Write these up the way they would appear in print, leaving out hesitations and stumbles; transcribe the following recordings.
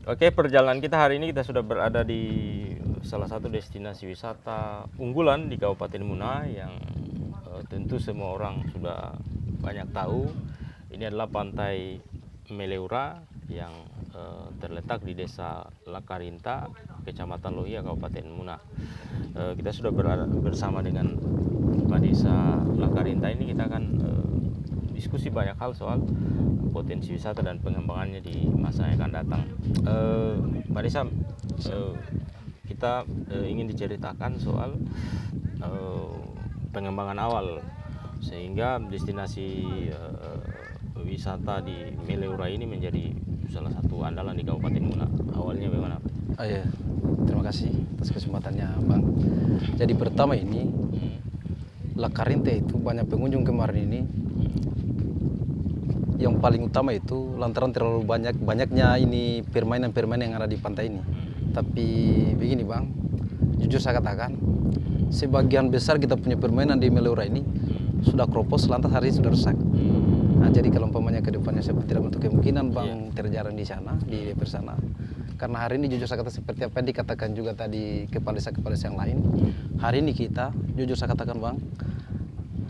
Oke, perjalanan kita hari ini kita sudah berada di salah satu destinasi wisata unggulan di Kabupaten Muna yang tentu semua orang sudah banyak tahu. Ini adalah Pantai Meleura yang terletak di Desa Lakarinta, Kecamatan Lohia, Kabupaten Muna. Kita sudah berada bersama dengan Kepala Desa Lakarinta ini. Kita akan diskusi banyak hal soal potensi wisata dan pengembangannya di masa yang akan datang. Pak Desa, kita ingin diceritakan soal pengembangan awal sehingga destinasi wisata di Meleura ini menjadi salah satu andalan di Kabupaten Muna. Awalnya bagaimana? Oh iya, terima kasih atas kesempatannya, Bang. Jadi pertama ini Lakarinta itu banyak pengunjung kemarin ini. Yang paling utama itu lantaran terlalu banyaknya ini permainan-permainan yang ada di pantai ini. Tapi begini Bang, jujur saya katakan, sebagian besar kita punya permainan di Meleura ini sudah kropos, lantas hari ini sudah rusak. Nah, jadi kalau umpamanya ke depannya saya tidak untuk kemungkinan Bang terjarang di sana, di DPR sana. Karena hari ini jujur saya katakan seperti apa yang dikatakan juga tadi kepala desa yang lain. Hari ini kita, jujur saya katakan Bang,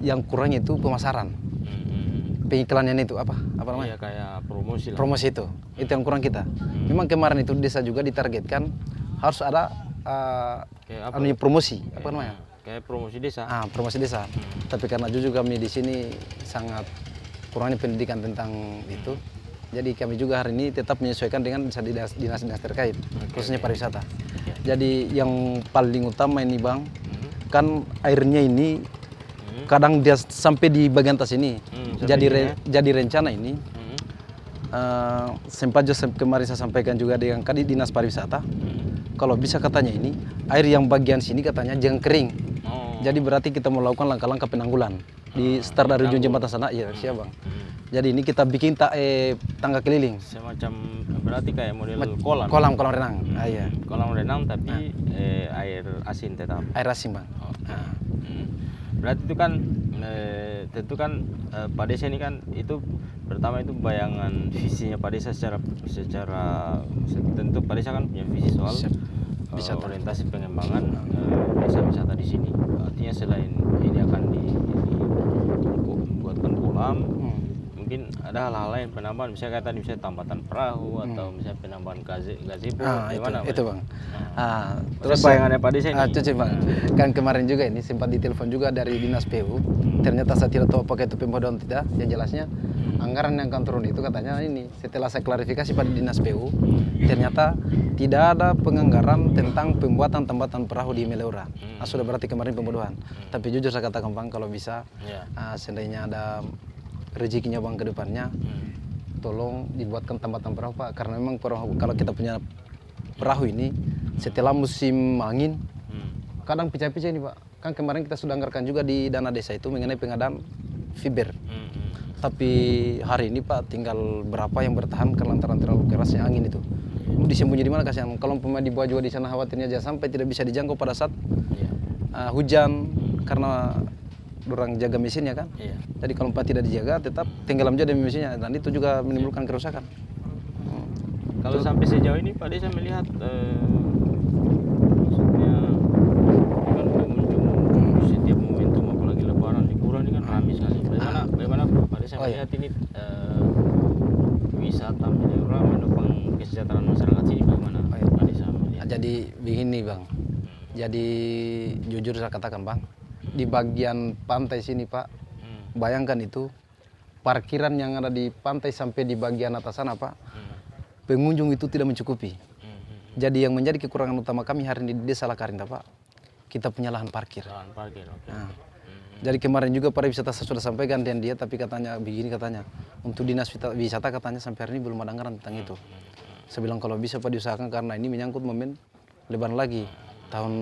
yang kurang itu pemasaran. Pengiklannya itu apa namanya? Iya, kayak promosi lah. Promosi itu yang kurang kita. Memang kemarin itu desa juga ditargetkan harus ada promosi, apa namanya? Kayak promosi desa. Promosi desa. Tapi karena jujur kami di sini sangat kurangnya pendidikan tentang itu, jadi kami juga hari ini tetap menyesuaikan dengan dinas-dinas terkait, khususnya pariwisata. Jadi yang paling utama ini Bang, kan airnya ini kadang dia sampai di bagian atas ini. Jadi rencana ini sempat kemarin saya sampaikan juga dengan Kadit Dinas Pariwisata. Kalau bisa katanya ini air yang bagian sini katanya jangan kering. Jadi berarti kita mau lakukan langkah-langkah penanggulan di start dari ujung jembatan sana. Iya, siap Bang. Jadi ini kita bikin tangga keliling. Semacam berarti kayak model kolam. Kolam renang. Iya. Kolam renang tapi air asin tetap. Air asin Bang. Berarti itu kan tentu kan Pak Desa ini kan itu pertama itu bayangan visinya Pak Desa secara tentu Pak Desa kan punya visi soal orientasi pengembangan desa wisata di sini. Artinya selain ini akan dibuatkan kolam, mungkin ada hal-hal lain penambahan, misalnya kayak tadi misalnya tambatan perahu atau misalnya penambahan gazebo. Itu Bang. Terus bayangannya Pak Desa ini. Cuci Bang. Kan kemarin juga ini sempat ditelepon juga dari Dinas PU. Ternyata saya tidak tahu apakah itu pembodohan tidak. Yang jelasnya anggaran yang akan turun itu katanya ini setelah saya klarifikasi pada Dinas PU, ternyata tidak ada penganggaran tentang pembuatan tambatan perahu di Meleura. Sudah berarti kemarin pembodohan. Tapi jujur saya katakan Bang, kalau bisa seandainya ada rezekinya Bang ke depannya, tolong dibuatkan tambatan perahu Pak, karena memang perahu, kalau kita punya perahu ini setelah musim angin kadang pecah-pecah ini Pak. Kan kemarin kita sudah anggarkan juga di dana desa itu mengenai pengadaan fiber. Tapi hari ini Pak tinggal berapa yang bertahan karena lantaran terlalu kerasnya angin itu. Disembunyi di mana kasihan? Kalau pemain dibawa juga di sana khawatirnya jangan sampai tidak bisa dijangkau pada saat hujan karena orang jaga mesinnya kan. Jadi kalau tidak dijaga tetap tenggelam aja demi mesinnya dan itu juga menimbulkan kerusakan. Kalau sampai sejauh ini Pak Desa melihat maksudnya kan pengunjung setiap momentum apalagi lebaran liburan ini kan ramai sekali. Bagaimana Pak Desa melihat ini wisata Meleura menopang kesejahteraan masyarakat sini, bagaimana Pak Desa melihat? Jadi begini Bang. Jadi jujur saya katakan Bang, di bagian pantai sini Pak, bayangkan itu parkiran yang ada di pantai sampai di bagian atas sana Pak, pengunjung itu tidak mencukupi. Jadi yang menjadi kekurangan utama kami hari ini di Desa Lakarinta Pak, kita punya lahan parkir. Jadi kemarin juga pariwisata saya sudah sampaikan dengan dia, tapi katanya begini, katanya untuk dinas wisata katanya sampai hari ini belum ada anggaran tentang itu. Saya bilang kalau bisa Pak diusahakan karena ini menyangkut momen lebaran lagi tahun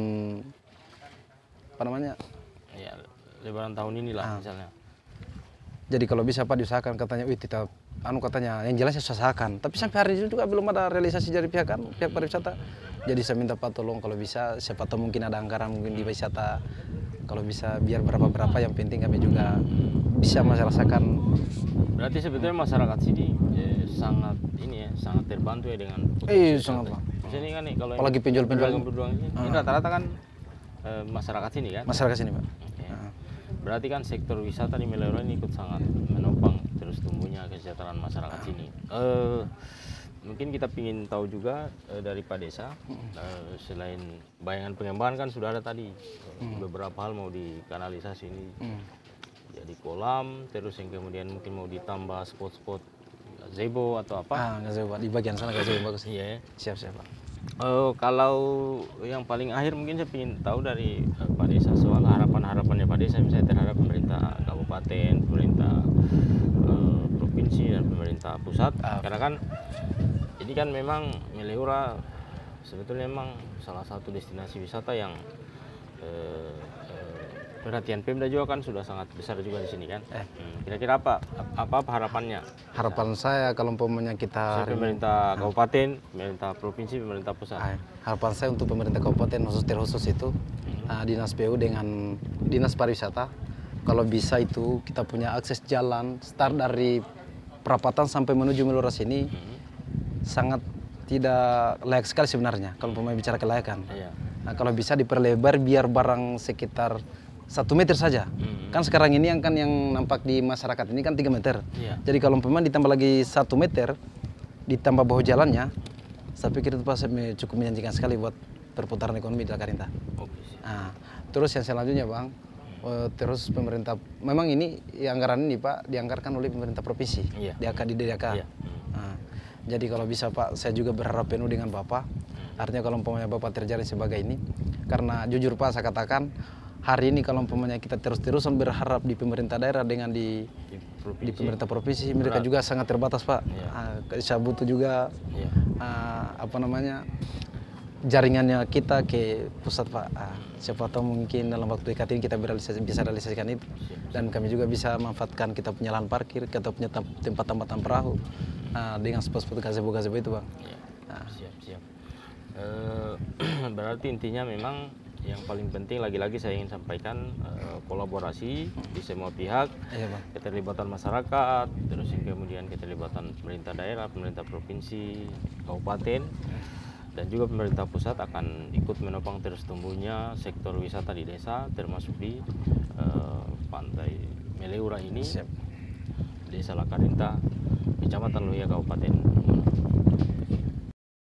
apa namanya? Ya, lebaran tahun inilah misalnya. Jadi kalau bisa Pak diusahakan katanya, kita katanya yang jelasnya usahakan. Tapi sampai hari ini juga belum ada realisasi dari pihak pariwisata. Jadi saya minta Pak tolong kalau bisa, siapa tahu mungkin ada anggaran mungkin di wisata. Kalau bisa biar berapa yang penting kami juga bisa merasakan Berarti sebetulnya masyarakat sini sangat ini ya, sangat terbantu ya dengan sangat Bang. Misalnya kan nih kalau Apalagi penjual-penjual ini rata-rata kan masyarakat sini kan. masyarakat sini Pak. Oke. Berarti kan sektor wisata di Meleura ini ikut sangat menopang terus tumbuhnya kesejahteraan masyarakat sini. Mungkin kita ingin tahu juga dari Pak Desa, selain bayangan pengembangan kan sudah ada tadi beberapa hal mau dikanalisasi ini. Jadi kolam, terus yang kemudian mungkin mau ditambah spot-spot gazebo atau apa? Gazebo di bagian sana gazebo bagus. Iya ya. Siap Pak. Kalau yang paling akhir mungkin saya ingin tahu dari Pak Desa soal harapan-harapannya Pak Desa misalnya terhadap pemerintah kabupaten, pemerintah provinsi dan pemerintah pusat. Karena kan ini kan memang Meleura sebetulnya memang salah satu destinasi wisata yang perhatian Pemda juga kan sudah sangat besar juga di sini kan. Kira-kira apa harapannya? Harapan saya kalau umpamanya kita pemerintah kabupaten, pemerintah provinsi, pemerintah pusat. Harapan saya untuk pemerintah kabupaten terkhusus itu dinas PU dengan dinas pariwisata, kalau bisa itu kita punya akses jalan start dari perapatan sampai menuju Meleura sini sangat tidak layak sekali sebenarnya kalau umpamanya bicara kelayakan. Nah, kalau bisa diperlebar biar barang sekitar 1 meter saja. Kan sekarang ini yang nampak di masyarakat ini kan 3 meter. Jadi kalau umpamanya ditambah lagi 1 meter, ditambah bahu jalannya, saya pikir itu pasti cukup menjanjikan sekali buat perputaran ekonomi di Lakarinta. Nah, terus yang selanjutnya Bang, terus pemerintah, memang ini anggaran ini Pak dianggarkan oleh pemerintah provinsi, di DAK. Nah, jadi kalau bisa Pak, saya juga berharap penuh dengan Bapak. Artinya kalau umpamanya Bapak terjadi sebagai ini, karena jujur Pak saya katakan, hari ini kalau umpamanya kita terus-terusan berharap di pemerintah daerah dengan di pemerintah provinsi, mereka juga sangat terbatas Pak. Saya butuh juga jaringannya kita ke pusat Pak. Siapa tahu mungkin dalam waktu dekat ini kita bisa realisasikan itu. Dan kami juga bisa manfaatkan kita punya lahan parkir, kita punya tempat tambatan perahu dengan spot-spot gazebo itu Bang. Siap. Berarti intinya memang yang paling penting lagi-lagi saya ingin sampaikan kolaborasi di semua pihak, keterlibatan masyarakat, terus kemudian keterlibatan pemerintah daerah, pemerintah provinsi, kabupaten, dan juga pemerintah pusat akan ikut menopang terus tumbuhnya sektor wisata di desa, termasuk di pantai Meleura ini, Desa Lakarinta, Kecamatan Luya, Kabupaten